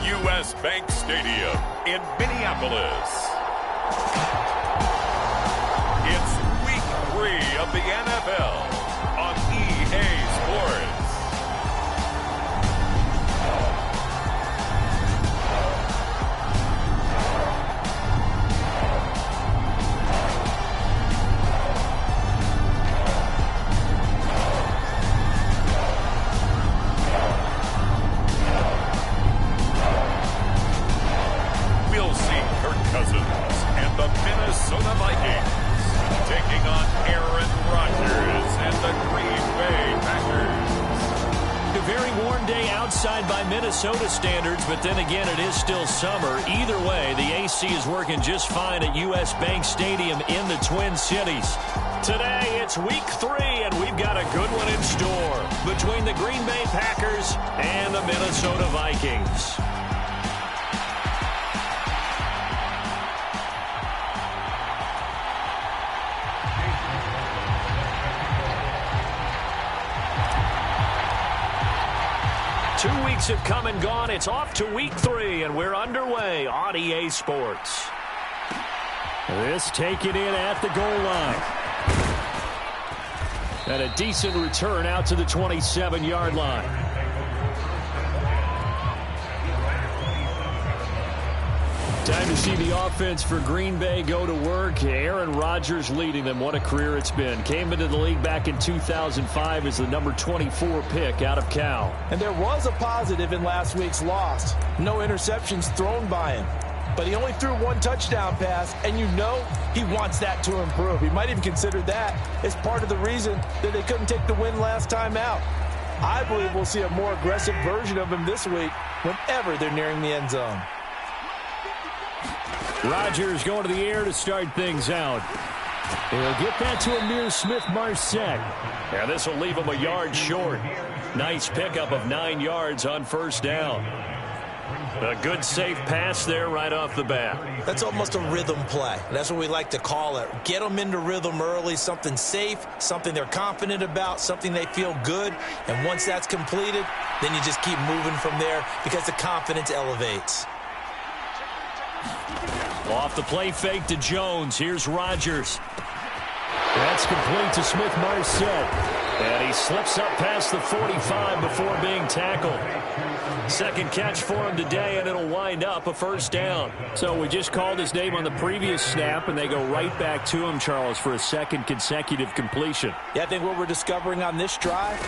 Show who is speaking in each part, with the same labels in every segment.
Speaker 1: U.S. Bank Stadium in Minneapolis. It's Week 3 of the NFL on EA Sports. The Minnesota Vikings taking on Aaron Rodgers and the Green Bay Packers.
Speaker 2: A very warm day outside by Minnesota standards, but then again, it is still summer. Either way, the AC is working just fine at U.S. Bank Stadium in the Twin Cities. Today, it's Week 3, and we've got a good one in store between the Green Bay Packers and the Minnesota Vikings. Two weeks have come and gone. It's off to Week 3, and we're underway on EA Sports. This taken in at the goal line. And a decent return out to the 27-yard line. Time to see the offense for Green Bay go to work. Aaron Rodgers leading them. What a career it's been. Came into the league back in 2005 as the number 24 pick out of Cal.
Speaker 3: And there was a positive in last week's loss. No interceptions thrown by him. But he only threw one touchdown pass, and you know he wants that to improve. He might even consider that as part of the reason that they couldn't take the win last time out. I believe we'll see a more aggressive version of him this week whenever they're nearing the end zone.
Speaker 2: Rodgers going to the air to start things out. He'll get that to Amir Smith-Marset. And this will leave him a yard short. Nice pickup of 9 yards on first down. A good safe pass there right off the bat.
Speaker 3: That's almost a rhythm play. That's what we like to call it. Get them into rhythm early, something safe, something they're confident about, something they feel good. And once that's completed, then you just keep moving from there because the confidence elevates.
Speaker 2: Off the play fake to Jones. Here's Rodgers. That's complete to Smith-Marset. And he slips up past the 45 before being tackled. Second catch for him today, and it'll wind up a first down. So we just called his name on the previous snap, and they go right back to him, Charles, for a second consecutive completion.
Speaker 3: Yeah, I think what we're discovering on this drive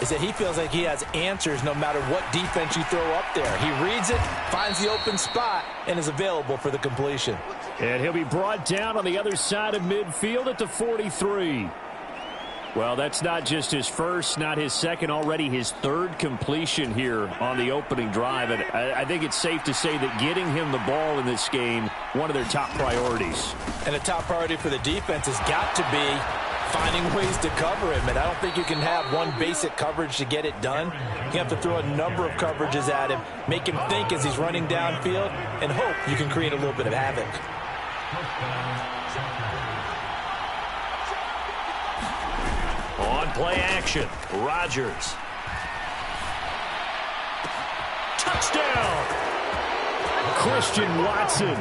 Speaker 3: is that he feels like he has answers no matter what defense you throw up there. He reads it, finds the open spot, and is available for the completion.
Speaker 2: And he'll be brought down on the other side of midfield at the 43. Well, that's not just his first, not his second, already his third completion here on the opening drive. And I think it's safe to say that getting him the ball in this game, one of their top priorities.
Speaker 3: And a top priority for the defense has got to be finding ways to cover him. And I don't think you can have one basic coverage to get it done. You have to throw a number of coverages at him, make him think as he's running downfield, and hope you can create a little bit of havoc.
Speaker 2: On play action, Rodgers. Touchdown! Christian Watson,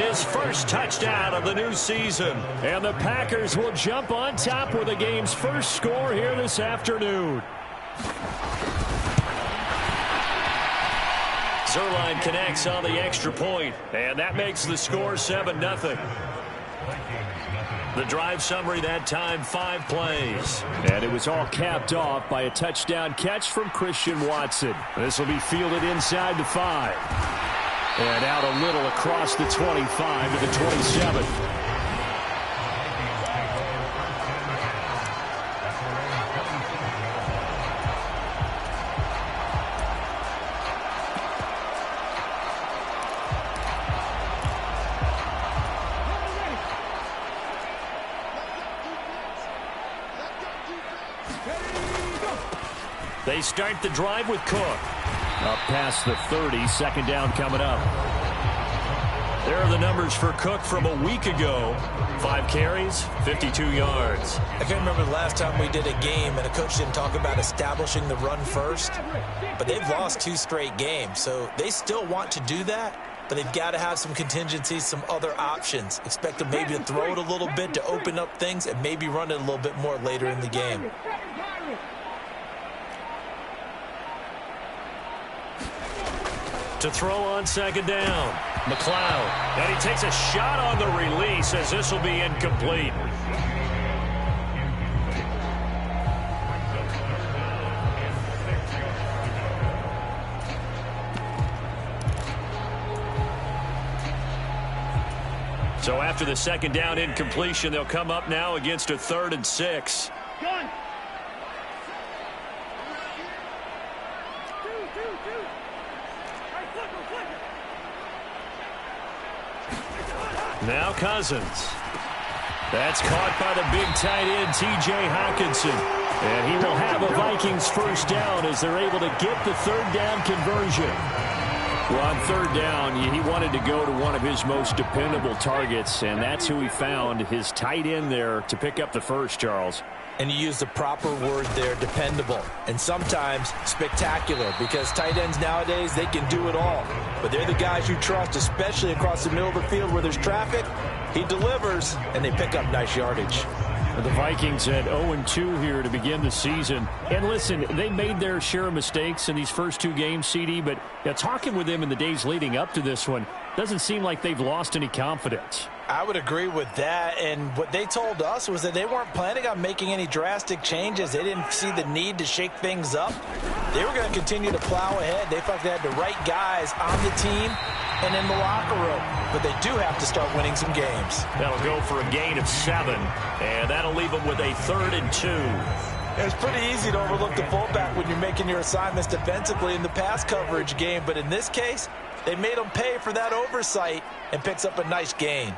Speaker 2: his first touchdown of the new season. And the Packers will jump on top with the game's first score here this afternoon. Zerline connects on the extra point, and that makes the score 7-0. The drive summary that time, 5 plays. And it was all capped off by a touchdown catch from Christian Watson. This will be fielded inside the 5. And out a little across the 25 to the 27. They start the drive with Cook. Up past the 30, second down coming up. There are the numbers for Cook from a week ago. 5 carries, 52 yards.
Speaker 3: I can't remember the last time we did a game and a coach didn't talk about establishing the run first. But they've lost 2 straight games, so they still want to do that. But they've got to have some contingencies, some other options. Expect them maybe to throw it a little bit to open up things and maybe run it a little bit more later in the game.
Speaker 2: To throw on second down, McLeod. And he takes a shot on the release as this will be incomplete. So after the second down incompletion, they'll come up now against a 3rd and 6. Now Cousins. That's caught by the big tight end, T.J. Hockenson. And he will have a Vikings first down as they're able to get the 3rd down conversion. Well, on 3rd down, he wanted to go to one of his most dependable targets, and that's who he found, his tight end there, to pick up the first, Charles.
Speaker 3: And you use the proper word there, dependable, and sometimes spectacular, because tight ends nowadays, they can do it all. But they're the guys you trust, especially across the middle of the field where there's traffic. He delivers, and they pick up nice yardage.
Speaker 2: The Vikings at 0-2 here to begin the season. And listen, they made their share of mistakes in these first 2 games, CD, but talking with them in the days leading up to this one, doesn't seem like they've lost any confidence.
Speaker 3: I would agree with that, and what they told us was that they weren't planning on making any drastic changes. They didn't see the need to shake things up. They were going to continue to plow ahead. They felt they had the right guys on the team and in the locker room, but they do have to start winning some games.
Speaker 2: That'll go for a gain of 7, and that'll leave them with a 3rd and 2.
Speaker 3: It's pretty easy to overlook the fullback when you're making your assignments defensively in the pass coverage game, but in this case, they made him pay for that oversight and picks up a nice gain.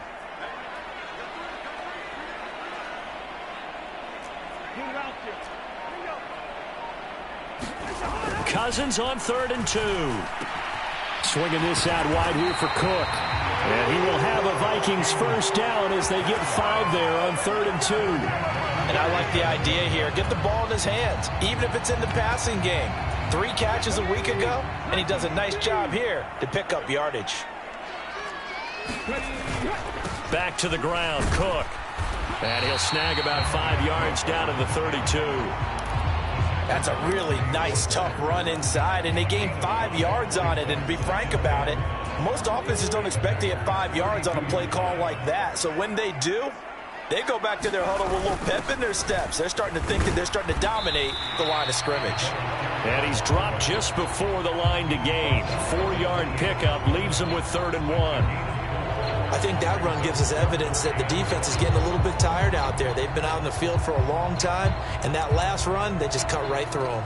Speaker 2: Cousins on 3rd and 2. Swinging this out wide here for Cook. And he will have a Vikings first down as they get 5 there on 3rd and 2.
Speaker 3: And I like the idea here. Get the ball in his hands, even if it's in the passing game. 3 catches a week ago, and he does a nice job here to pick up yardage.
Speaker 2: Back to the ground, Cook. And he'll snag about 5 yards down to the 32.
Speaker 3: That's a really nice, tough run inside, and they gained 5 yards on it. And to be frank about it, most offenses don't expect to get 5 yards on a play call like that. So when they do, they go back to their huddle with a little pep in their steps. They're starting to think that they're starting to dominate the line of scrimmage.
Speaker 2: And he's dropped just before the line to gain. 4-yard pickup leaves him with 3rd and 1.
Speaker 3: I think that run gives us evidence that the defense is getting a little bit tired out there. They've been out in the field for a long time, and that last run, they just cut right through them.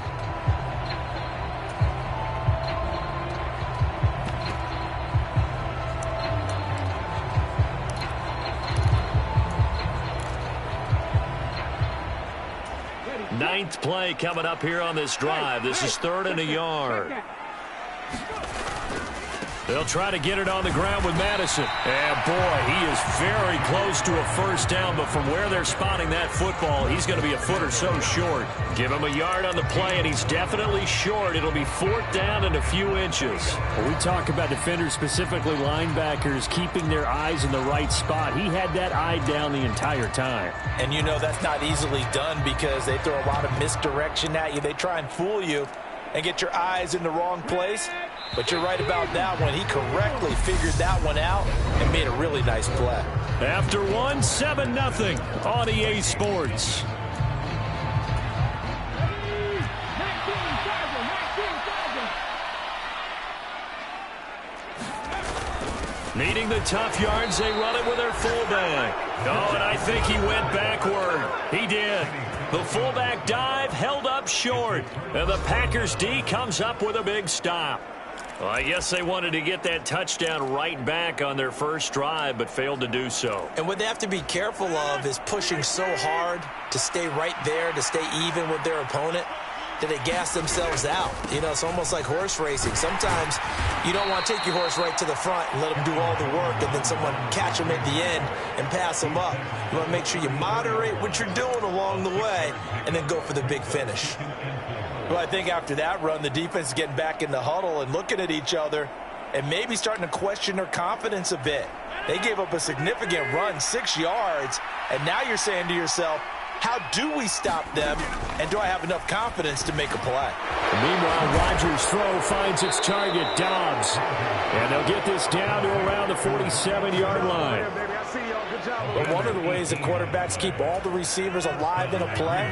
Speaker 2: Ninth play coming up here on this drive. This is 3rd and a yard. They'll try to get it on the ground with Madison. And, boy, he is very close to a first down, but from where they're spotting that football, he's going to be a foot or so short. Give him a yard on the play, and he's definitely short. It'll be 4th down and a few inches. When we talk about defenders, specifically linebackers, keeping their eyes in the right spot, he had that eye down the entire time.
Speaker 3: And you know that's not easily done because they throw a lot of misdirection at you. They try and fool you and get your eyes in the wrong place. But you're right about that one. He correctly figured that one out and made a really nice play.
Speaker 2: After 7-0 on EA Sports. Needing the tough yards, they run it with their fullback. Oh, and I think he went backward. He did. The fullback dive held up short. And the Packers D comes up with a big stop. Well, I guess they wanted to get that touchdown right back on their first drive, but failed to do so.
Speaker 3: And what they have to be careful of is pushing so hard to stay right there, to stay even with their opponent. that they gas themselves out. You know, it's almost like horse racing. Sometimes you don't want to take your horse right to the front and let them do all the work and then someone catch them at the end and pass them up. You want to make sure you moderate what you're doing along the way and then go for the big finish. Well, I think after that run, the defense is getting back in the huddle and looking at each other and maybe starting to question their confidence a bit. They gave up a significant run, 6 yards, and now you're saying to yourself, how do we stop them, and do I have enough confidence to make a play?
Speaker 2: Meanwhile, Rodgers' throw finds its target, Dobbs. And they'll get this down to around the 47-yard line.
Speaker 3: But one of the ways that quarterbacks keep all the receivers alive in a play,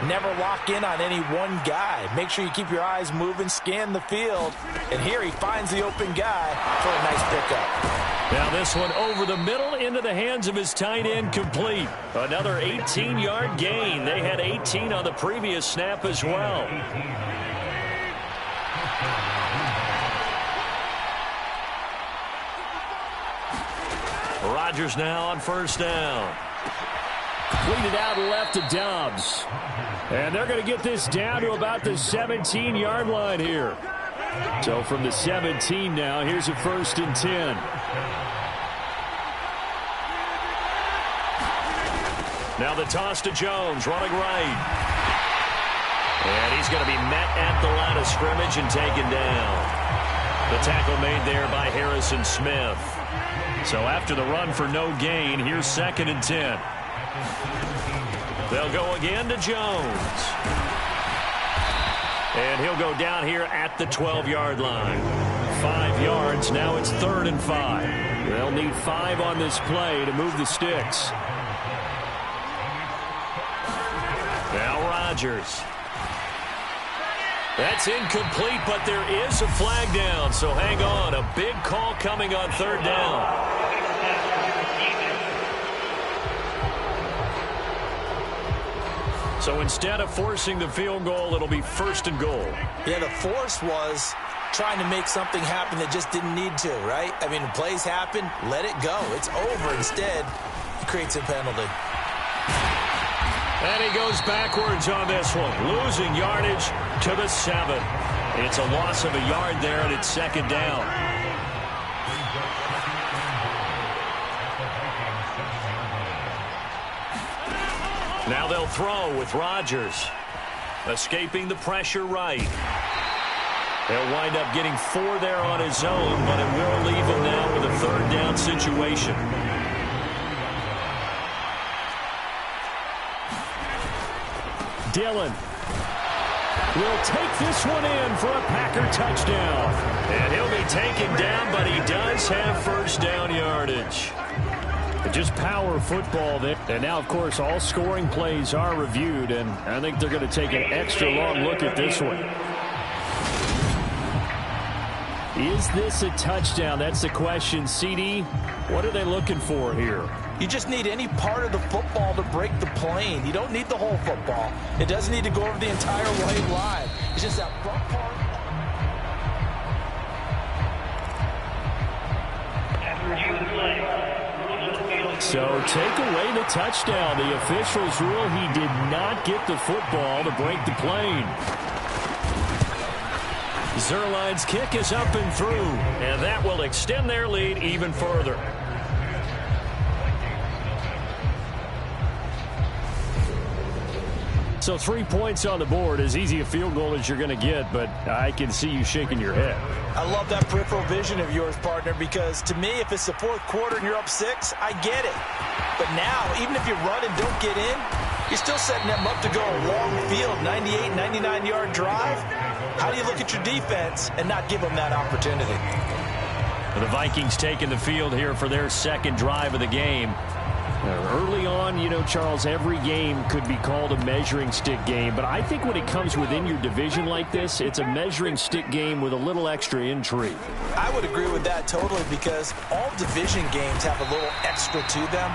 Speaker 3: never lock in on any one guy. Make sure you keep your eyes moving, scan the field. And here he finds the open guy for a nice pickup.
Speaker 2: Now this one over the middle into the hands of his tight end, complete. Another 18-yard gain. They had 18 on the previous snap as well. Rodgers now on first down. Cleaned it out left to Dobbs. And they're going to get this down to about the 17-yard line here. So from the 17 now, here's a 1st and 10. Now the toss to Jones, running right. And he's going to be met at the line of scrimmage and taken down. The tackle made there by Harrison Smith. So after the run for no gain, here's 2nd and 10. They'll go again to Jones. And he'll go down here at the 12-yard line. 5 yards. Now it's 3rd and 5. They'll need 5 on this play to move the sticks. Now Rodgers. That's incomplete, but there is a flag down, so hang on. A big call coming on 3rd down. So instead of forcing the field goal, it'll be 1st and goal.
Speaker 3: Yeah, the force was trying to make something happen that just didn't need to, right? I mean, plays happen, let it go. It's over. Instead, he creates a penalty.
Speaker 2: And he goes backwards on this one, losing yardage to the 7. It's a loss of a yard there, and it's 2nd down. Now they'll throw with Rodgers. Escaping the pressure right. He'll wind up getting 4 there on his own, but it will leave him now with a 3rd down situation. Dillon will take this one in for a Packer touchdown. And he'll be taken down, but he does have 1st down yardage. Just power football there. And now, of course, all scoring plays are reviewed, and I think they're going to take an extra long look at this one. Is this a touchdown? That's the question. CD, what are they looking for here?
Speaker 3: You just need any part of the football to break the plane. You don't need the whole football. It doesn't need to go over the entire white line. It's just that front part.
Speaker 2: So take away the touchdown. The officials rule he did not get the football to break the plane. Zerline's kick is up and through, and that will extend their lead even further. So 3 points on the board, as easy a field goal as you're going to get, but I can see you shaking your head.
Speaker 3: I love that peripheral vision of yours, partner, because to me, if it's the 4th quarter and you're up 6, I get it. But now, even if you run and don't get in, you're still setting them up to go a long field, 98, 99-yard drive. How do you look at your defense and not give them that opportunity?
Speaker 2: The Vikings taking the field here for their 2nd drive of the game. Early on, you know, Charles, every game could be called a measuring stick game. But I think when it comes within your division like this, it's a measuring stick game with a little extra intrigue.
Speaker 3: I would agree with that totally, because all division games have a little extra to them.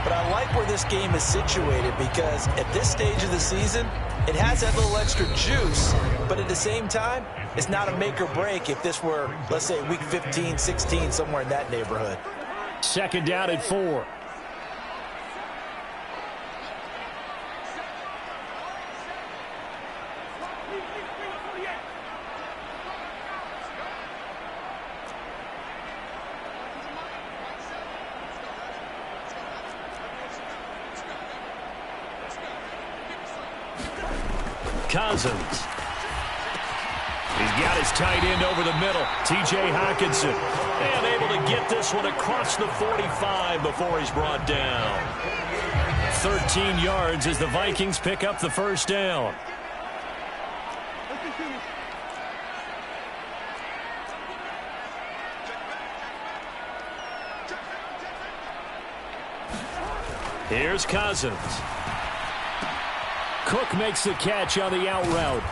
Speaker 3: But I like where this game is situated, because at this stage of the season, it has that little extra juice. But at the same time, it's not a make or break if this were, let's say, week 15, 16, somewhere in that neighborhood.
Speaker 2: 2nd down at 4. Cousins. He's got his tight end over the middle, T.J. Hockenson. And able to get this one across the 45 before he's brought down. 13 yards as the Vikings pick up the first down. Here's Cousins. Cook makes the catch on the out route.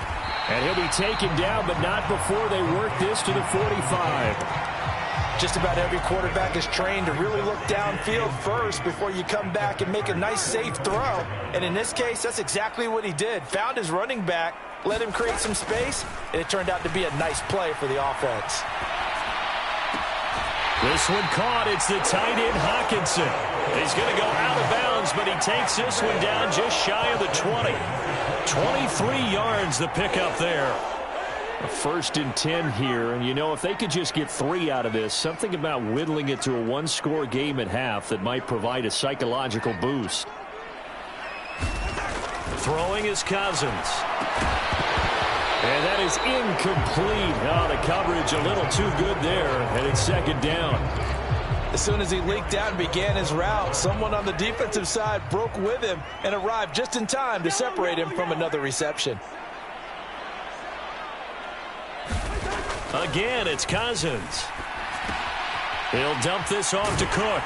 Speaker 2: And he'll be taken down, but not before they work this to the 45.
Speaker 3: Just about every quarterback is trained to really look downfield first before you come back and make a nice, safe throw. And in this case, that's exactly what he did. Found his running back, let him create some space, and it turned out to be a nice play for the offense.
Speaker 2: This one caught. It's the tight end, Hockenson. He's going to go out of bounds, but he takes this one down just shy of the 20. 23 yards the pickup there. A 1st and 10 here, and you know, if they could just get 3 out of this, something about whittling it to a one-score game at half that might provide a psychological boost. Throwing is Cousins. And that is incomplete. Oh, the coverage a little too good there, and it's 2nd down.
Speaker 3: As soon as he leaked out and began his route, someone on the defensive side broke with him and arrived just in time to separate him from another reception.
Speaker 2: Again, it's Cousins. He'll dump this off to Cook.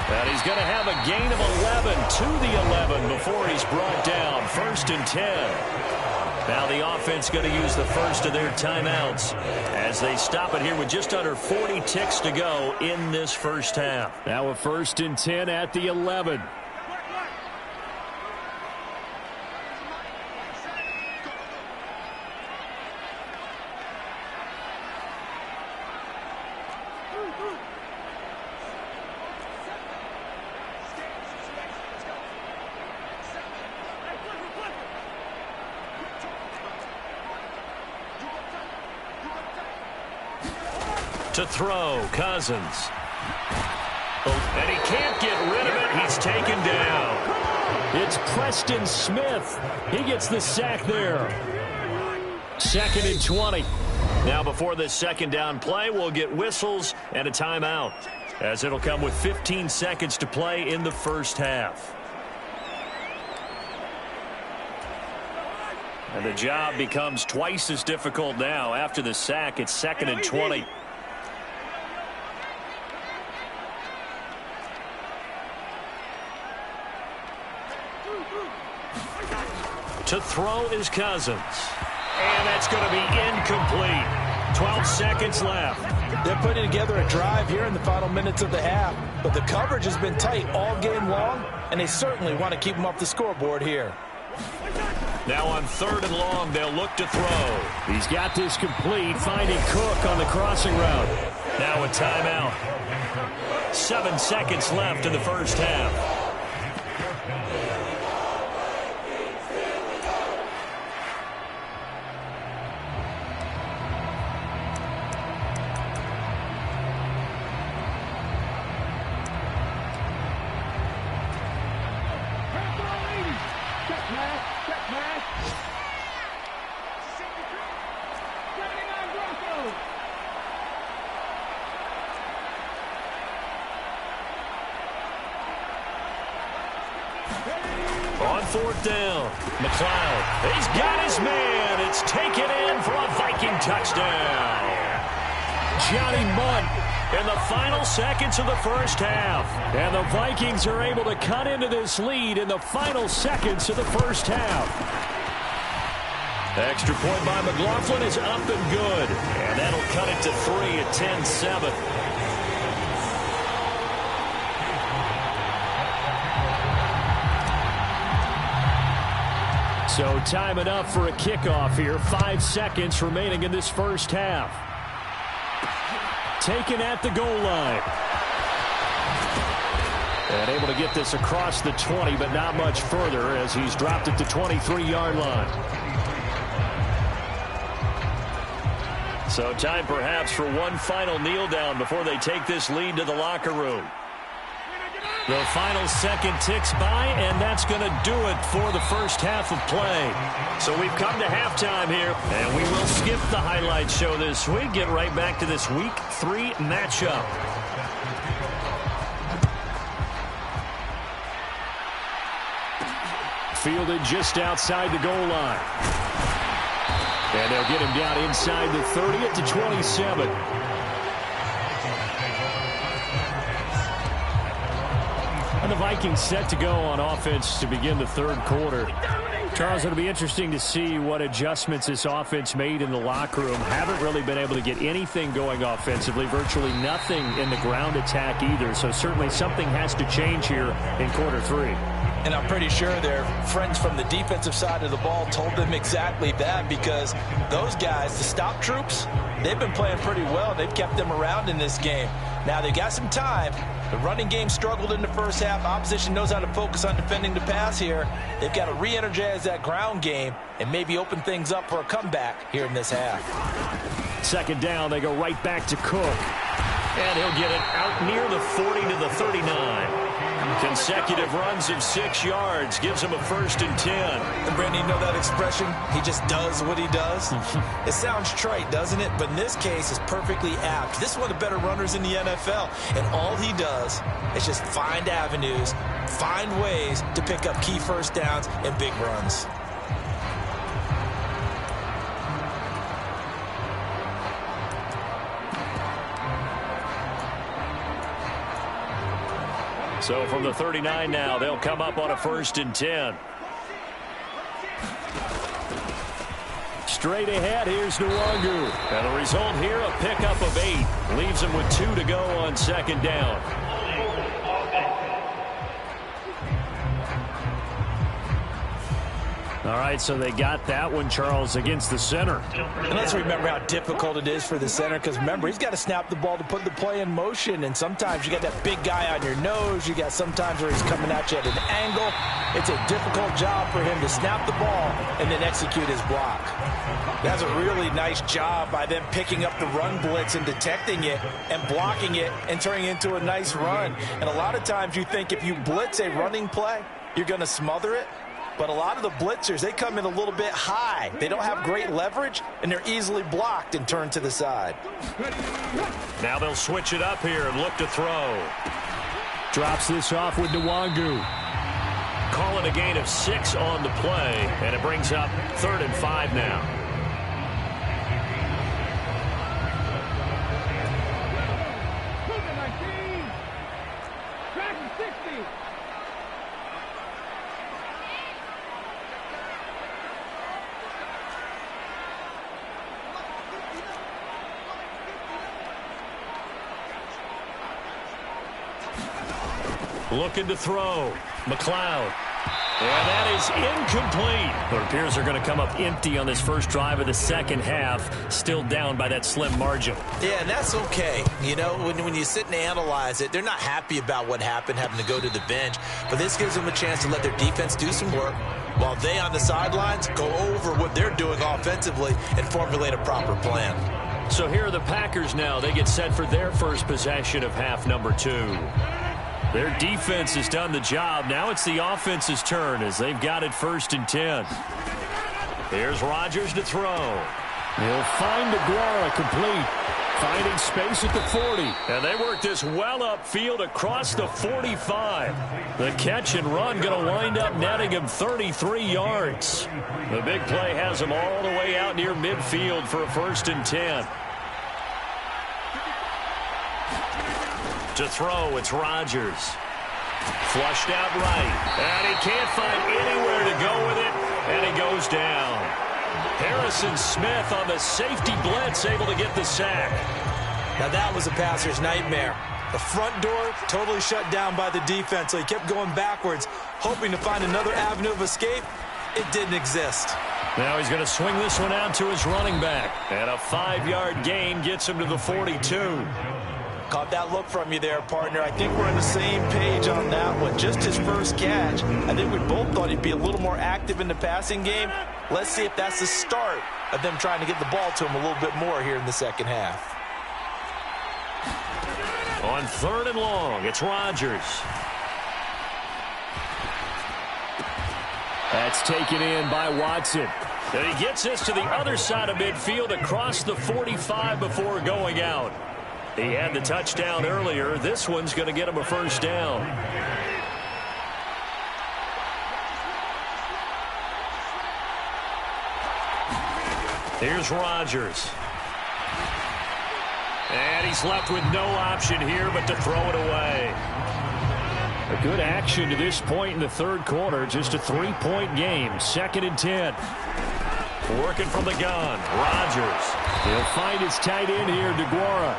Speaker 2: And he's going to have a gain of 11 to the 11 before he's brought down. 1st and 10. Now the offense going to use the first of their timeouts as they stop it here with just under 40 ticks to go in this first half. Now a 1st and 10 at the 11. To throw, Cousins. And he can't get rid of it. He's taken down. It's Preston Smith. He gets the sack there. 2nd and 20. Now before this 2nd down play, we'll get whistles and a timeout, as it'll come with 15 seconds to play in the first half. And the job becomes twice as difficult now. After the sack, it's 2nd and 20. To throw is Cousins. And that's going to be incomplete. 12 seconds left.
Speaker 3: They're putting together a drive here in the final minutes of the half, but the coverage has been tight all game long, and they certainly want to keep them off the scoreboard here.
Speaker 2: Now on 3rd and long, they'll look to throw. He's got this complete, finding Cook on the crossing route. Now a timeout. 7 seconds left in the first half. On 4th down, McLeod. He's got his man. It's taken in for a Viking touchdown. Johnny Mundt in the final seconds of the first half. And the Vikings are able to cut into this lead in the final seconds of the first half. Extra point by McLaughlin is up and good. And that'll cut it to 3 at 10-7. So time enough for a kickoff here. 5 seconds remaining in this first half. Taken at the goal line. And able to get this across the 20, but not much further as he's dropped at the 23-yard line. So time perhaps for one final kneel down before they take this lead to the locker room. The final second ticks by, and that's going to do it for the first half of play. So we've come to halftime here, and we will skip the highlight show this week. Get right back to this Week 3 matchup. Fielded just outside the goal line. And they'll get him down inside the 30 at the 27. And the Vikings set to go on offense to begin the third quarter. Charles, it'll be interesting to see what adjustments this offense made in the locker room. Haven't really been able to get anything going offensively, virtually nothing in the ground attack either. So certainly something has to change here in quarter 3.
Speaker 3: And I'm pretty sure their friends from the defensive side of the ball told them exactly that, because those guys, the stop troops, they've been playing pretty well. They've kept them around in this game. Now, they got some time. The running game struggled in the first half. Opposition knows how to focus on defending the pass here. They've got to re-energize that ground game and maybe open things up for a comeback here in this half.
Speaker 2: Second down, they go right back to Cook. And he'll get it out near the 40 to the 39. Consecutive runs of 6 yards gives him a 1st and 10.
Speaker 3: And Brandon, you know that expression? He just does what he does. It sounds trite, doesn't it? But in this case, it's perfectly apt. This is one of the better runners in the NFL. And all he does is just find avenues, find ways to pick up key first downs and big runs.
Speaker 2: So from the 39 now, they'll come up on a 1st and 10. Straight ahead, here's Nwangu. And the result here, a pickup of 8. Leaves him with 2 to go on 2nd down. All right, so they got that one, Charles, against the center.
Speaker 3: And let's remember how difficult it is for the center, because remember, he's got to snap the ball to put the play in motion, and sometimes you got that big guy on your nose. You got sometimes where he's coming at you at an angle. It's a difficult job for him to snap the ball and then execute his block. That's a really nice job by them picking up the run blitz and detecting it and blocking it and turning it into a nice run. And a lot of times you think if you blitz a running play, you're going to smother it. But a lot of the blitzers, they come in a little bit high. They don't have great leverage, and they're easily blocked and turned to the side.
Speaker 2: Now they'll switch it up here and look to throw. Drops this off with Nwangu. Call it a gain of 6 on the play, and it brings up 3rd and 5 now. Looking to throw. McLeod. And that is incomplete. It appears they're going to come up empty on this first drive of the second half. Still down by that slim margin.
Speaker 3: Yeah, and that's okay. You know, when you sit and analyze it, they're not happy about what happened, having to go to the bench. But this gives them a chance to let their defense do some work, while they on the sidelines go over what they're doing offensively and formulate a proper plan.
Speaker 2: So here are the Packers now. They get set for their first possession of half number 2. Their defense has done the job. Now it's the offense's turn as they've got it 1st and 10. Here's Rodgers to throw. He'll find Aguara complete. Finding space at the 40. And they work this well upfield across the 45. The catch and run going to wind up netting him 33 yards. The big play has him all the way out near midfield for a 1st and 10. To throw, it's Rodgers. Flushed out right. And he can't find anywhere to go with it. And he goes down. Harrison Smith on the safety blitz, able to get the sack.
Speaker 3: Now that was a passer's nightmare. The front door totally shut down by the defense, so he kept going backwards, hoping to find another avenue of escape. It didn't exist.
Speaker 2: Now he's going to swing this one out to his running back. And a 5-yard gain gets him to the 42.
Speaker 3: Caught that look from you there, partner. I think we're on the same page on that one. Just his first catch. I think we both thought he'd be a little more active in the passing game. Let's see if that's the start of them trying to get the ball to him a little bit more here in the second half.
Speaker 2: On 3rd and long, it's Rodgers. That's taken in by Watson. And he gets this to the other side of midfield across the 45 before going out. He had the touchdown earlier. This one's going to get him a first down. Here's Rodgers. And he's left with no option here but to throw it away. A good action to this point in the third quarter. Just a 3-point game. 2nd and 10. Working from the gun. Rodgers. He'll find his tight end here, DeGuara.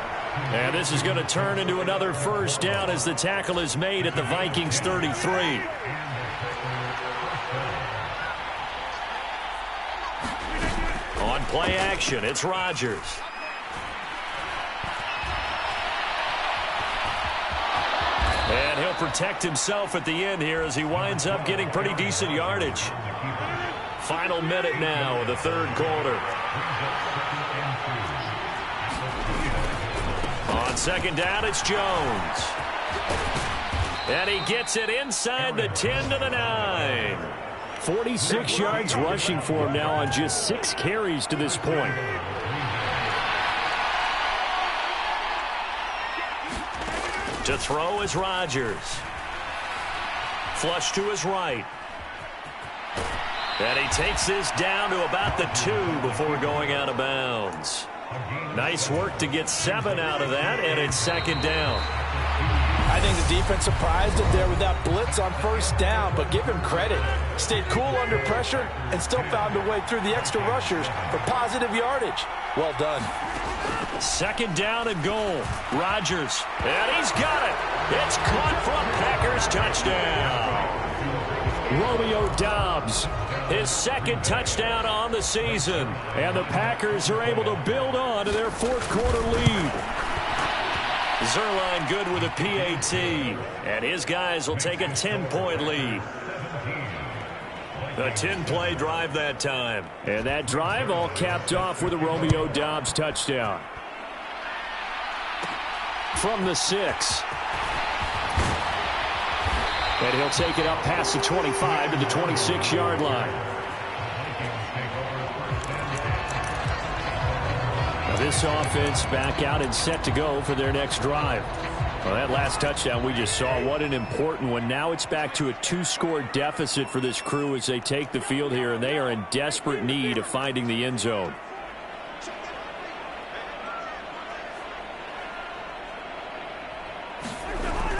Speaker 2: And this is going to turn into another first down as the tackle is made at the Vikings 33. On play action, it's Rodgers. And he'll protect himself at the end here as he winds up getting pretty decent yardage. Final minute now of the third quarter. On second down, it's Jones. And he gets it inside the 10 to the 9. 46 yards rushing for him now on just 6 carries to this point. To throw is Rodgers. Flush to his right. And he takes this down to about the 2 before going out of bounds. Nice work to get 7 out of that, and it's second down.
Speaker 3: I think the defense surprised him there with that blitz on first down, but give him credit. Stayed cool under pressure and still found a way through the extra rushers for positive yardage. Well done.
Speaker 2: Second down and goal. Rodgers. And he's got it. It's caught for a Packers touchdown. Romeo Doubs, his second touchdown on the season. And the Packers are able to build on to their fourth quarter lead. Zerline good with a PAT. And his guys will take a 10-point lead. A 10-play drive that time. And that drive all capped off with a Romeo Doubs touchdown. From the 6. And he'll take it up past the 25 to the 26-yard line. Now this offense back out and set to go for their next drive. Well, that last touchdown we just saw, what an important one. Now it's back to a 2-score deficit for this crew as they take the field here, and they are in desperate need of finding the end zone.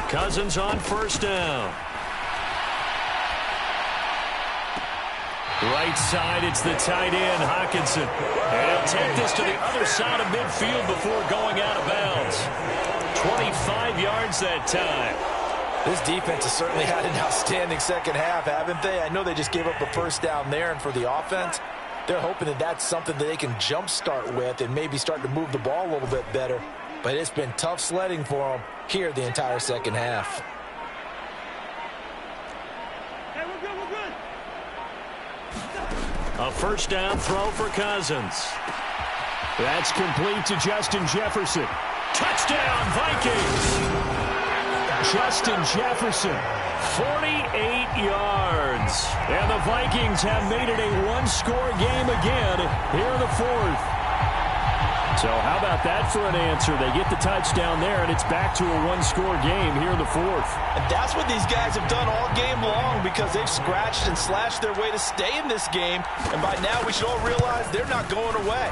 Speaker 2: Cousins on first down. Right side, it's the tight end, Hockenson. And he'll take this to the other side of midfield before going out of bounds. 25 yards that time.
Speaker 3: This defense has certainly had an outstanding second half, haven't they? I know they just gave up a first down there, and for the offense, they're hoping that that's something that they can jumpstart with and maybe start to move the ball a little bit better. But it's been tough sledding for them here the entire second half.
Speaker 2: A first down throw for Cousins. That's complete to Justin Jefferson. Touchdown, Vikings! Justin Jefferson, 48 yards. And the Vikings have made it a one-score game again here in the fourth. So how about that for an answer? They get the touchdown there, and it's back to a one-score game here in the fourth.
Speaker 3: And that's what these guys have done all game long because they've scratched and slashed their way to stay in this game. And by now, we should all realize they're not going away.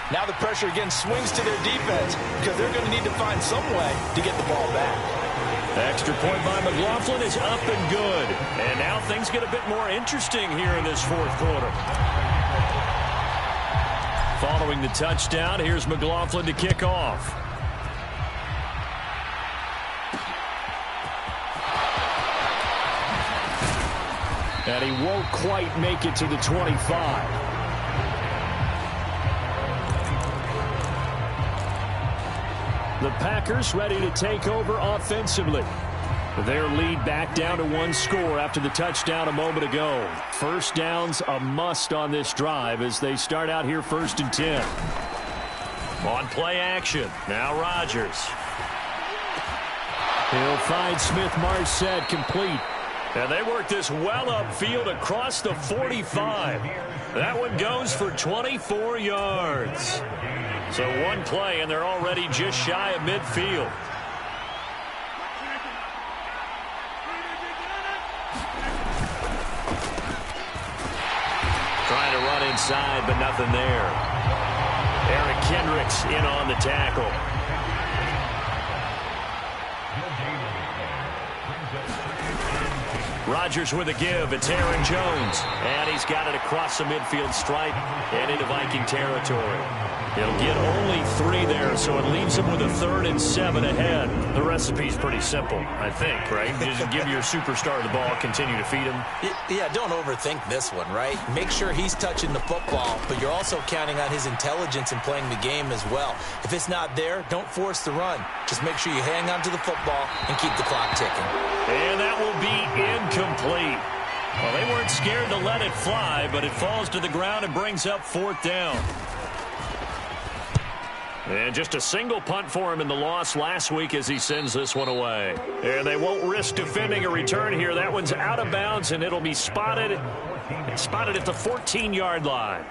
Speaker 3: Now the pressure again swings to their defense because they're going to need to find some way to get the ball back.
Speaker 2: The extra point by McLaughlin is up and good. And now things get a bit more interesting here in this fourth quarter. Following the touchdown, here's McLaughlin to kick off. And he won't quite make it to the 25. The Packers ready to take over offensively. Their lead back down to one score after the touchdown a moment ago. First down's a must on this drive as they start out here 1st and 10. On play action, now Rodgers. He'll find Smith-Marset complete. And they work this well upfield across the 45. That one goes for 24 yards. So one play, and they're already just shy of midfield. Trying to run inside, but nothing there. Eric Kendricks in on the tackle. Rodgers with a give. It's Aaron Jones. And he's got it across the midfield stripe and into Viking territory. He'll get only 3 there, so it leaves him with a 3rd and 7 ahead. The recipe's pretty simple, I think, right? Just give your superstar the ball, continue to feed him.
Speaker 3: Yeah, don't overthink this one, right? Make sure he's touching the football, but you're also counting on his intelligence in playing the game as well. If it's not there, don't force the run. Just make sure you hang on to the football and keep the clock ticking.
Speaker 2: And that will be incomplete. Well, they weren't scared to let it fly, but it falls to the ground and brings up 4th down. And just a single punt for him in the loss last week as he sends this one away. And they won't risk defending a return here. That one's out of bounds, and it'll be spotted at the 14-yard line.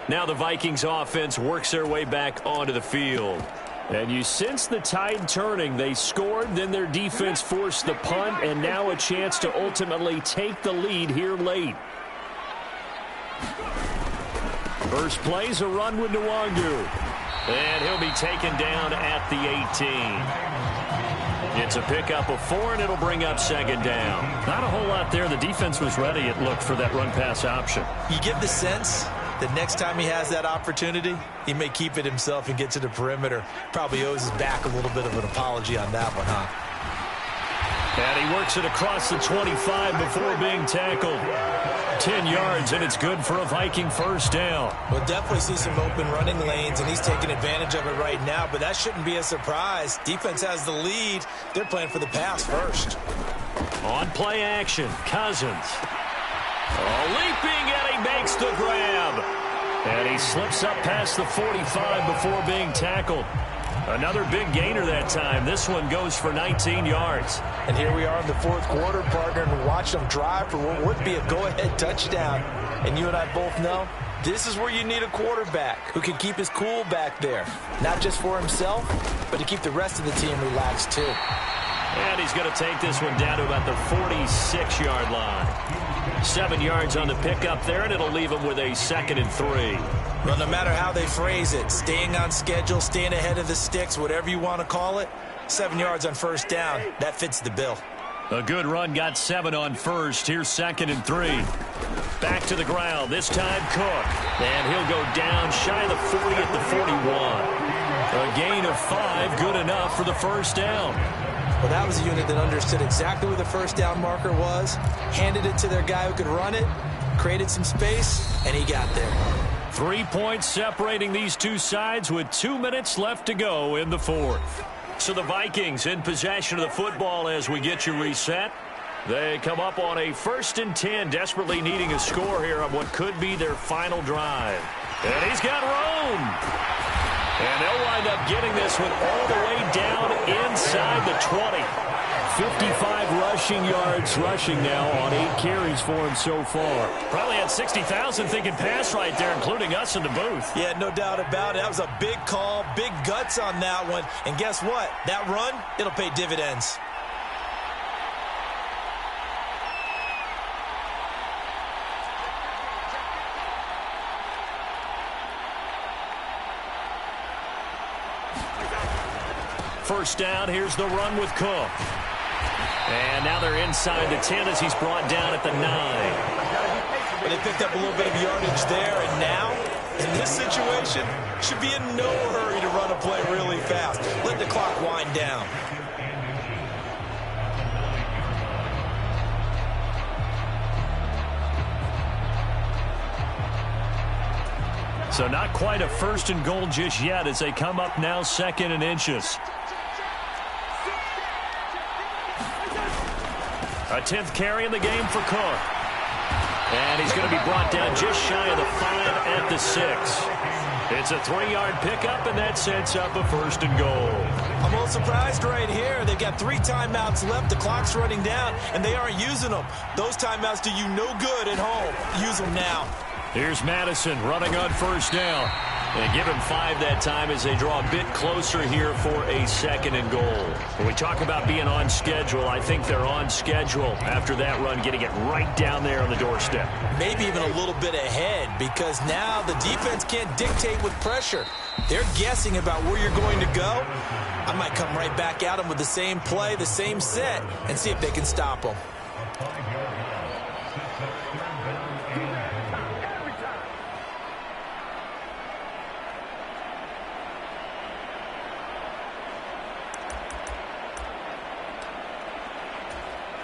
Speaker 2: Now the Vikings offense works their way back onto the field. And you sense the tide turning. They scored, then their defense forced the punt, and now a chance to ultimately take the lead here late. First play's a run with Nwangu. And he'll be taken down at the 18. It's a pickup of 4, and it'll bring up 2nd down. Not a whole lot there. The defense was ready, it looked, for that run-pass option.
Speaker 3: You get the sense that next time he has that opportunity, he may keep it himself and get to the perimeter. Probably owes his back a little bit of an apology on that one, huh?
Speaker 2: And he works it across the 25 before being tackled. 10 yards, and it's good for a Viking 1st down.
Speaker 3: We'll definitely see some open running lanes, and he's taking advantage of it right now, but that shouldn't be a surprise. Defense has the lead. They're playing for the pass first.
Speaker 2: On play action, Cousins. Leaping, and he makes the grab. And he slips up past the 45 before being tackled. Another big gainer that time. This one goes for 19 yards.
Speaker 3: And here we are in the 4th quarter, partner, and we watch them drive for what would be a go-ahead touchdown. And you and I both know this is where you need a quarterback who can keep his cool back there. Not just for himself, but to keep the rest of the team relaxed too.
Speaker 2: And he's going to take this one down to about the 46-yard line. 7 yards on the pickup there, and it'll leave him with a 2nd and 3.
Speaker 3: Well, no matter how they phrase it, staying on schedule, staying ahead of the sticks, whatever you want to call it, 7 yards on 1st down, that fits the bill.
Speaker 2: A good run, got 7 on 1st. Here's 2nd and 3. Back to the ground, this time Cook. And he'll go down shy of the 40 at the 41. A gain of 5, good enough for the 1st down.
Speaker 3: Well, that was a unit that understood exactly where the 1st down marker was, handed it to their guy who could run it, created some space, and he got there.
Speaker 2: 3 points separating these two sides with 2 minutes left to go in the 4th. So the Vikings in possession of the football as we get you reset. They come up on a 1st and 10, desperately needing a score here on what could be their final drive. And he's got room. And they'll wind up getting this one all the way down inside the 20. 55 rushing yards rushing now on 8 carries for him so far. Probably had 60,000 thinking pass right there, including us in the booth.
Speaker 3: Yeah, no doubt about it. That was a big call, big guts on that one. And guess what? That run, it'll pay dividends.
Speaker 2: First down, here's the run with Cook. And now they're inside the 10 as he's brought down at the 9.
Speaker 3: Well, they picked up a little bit of yardage there, and now, in this situation, should be in no hurry to run a play really fast. Let the clock wind down.
Speaker 2: So not quite a 1st and goal just yet as they come up now 2nd and inches. A 10th carry in the game for Cook. And he's going to be brought down just shy of the 5 at the 6. It's a 3-yard pickup, and that sets up a 1st and goal.
Speaker 3: I'm a little surprised right here. They've got 3 timeouts left. The clock's running down, and they aren't using them. Those timeouts do you no good at home. Use them now.
Speaker 2: Here's Madison running on 1st down. And give him 5 that time as they draw a bit closer here for a 2nd and goal. When we talk about being on schedule, I think they're on schedule after that run, getting it right down there on the doorstep.
Speaker 3: Maybe even a little bit ahead, because now the defense can't dictate with pressure. They're guessing about where you're going to go. I might come right back at them with the same play, the same set, and see if they can stop them.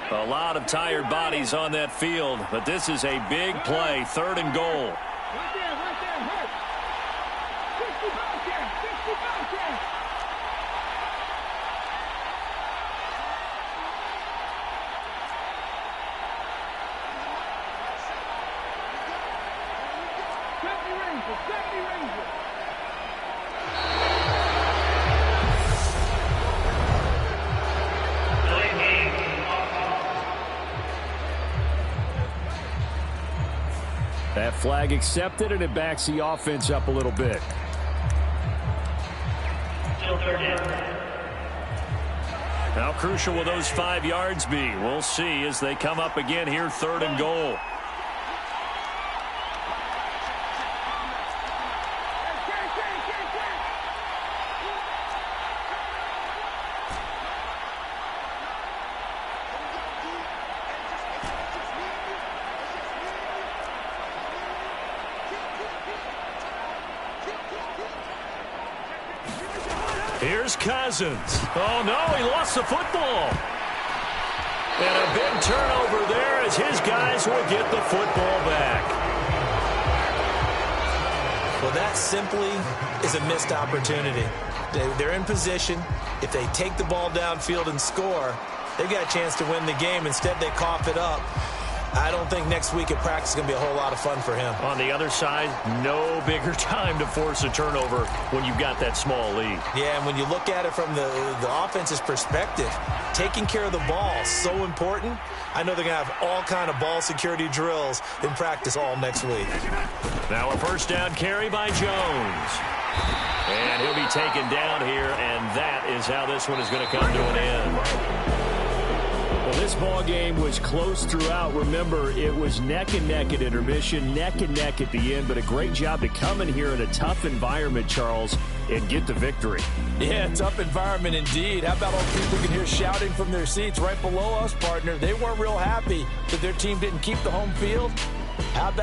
Speaker 2: A lot of tired bodies on that field, but this is a big play, 3rd and goal.
Speaker 4: Right there, hurt. 60 back there, 60 back there. Safety Ranger.
Speaker 2: That flag accepted, and it backs the offense up a little bit. How crucial will those 5 yards be? We'll see as they come up again here, 3rd and goal. Here's Cousins. Oh, no, he lost the football. And a big turnover there as his guys will get the football back.
Speaker 3: Well, that simply is a missed opportunity. They're in position. If they take the ball downfield and score, they've got a chance to win the game. Instead, they cough it up. I don't think next week at practice is going to be a whole lot of fun for him.
Speaker 2: On the other side, no bigger time to force a turnover when you've got that small lead.
Speaker 3: Yeah, and when you look at it from the offense's perspective, taking care of the ball is so important. I know they're going to have all kind of ball security drills in practice all next week.
Speaker 2: Now a 1st down carry by Jones. And he'll be taken down here, and that is how this one is going to come to an end. Well, this ball game was close throughout. Remember, it was neck and neck at intermission, neck and neck at the end, but a great job to come in here in a tough environment, Charles, and get the victory.
Speaker 3: Yeah, tough environment indeed. How about all the people can hear shouting from their seats right below us, partner? They weren't real happy that their team didn't keep the home field. How about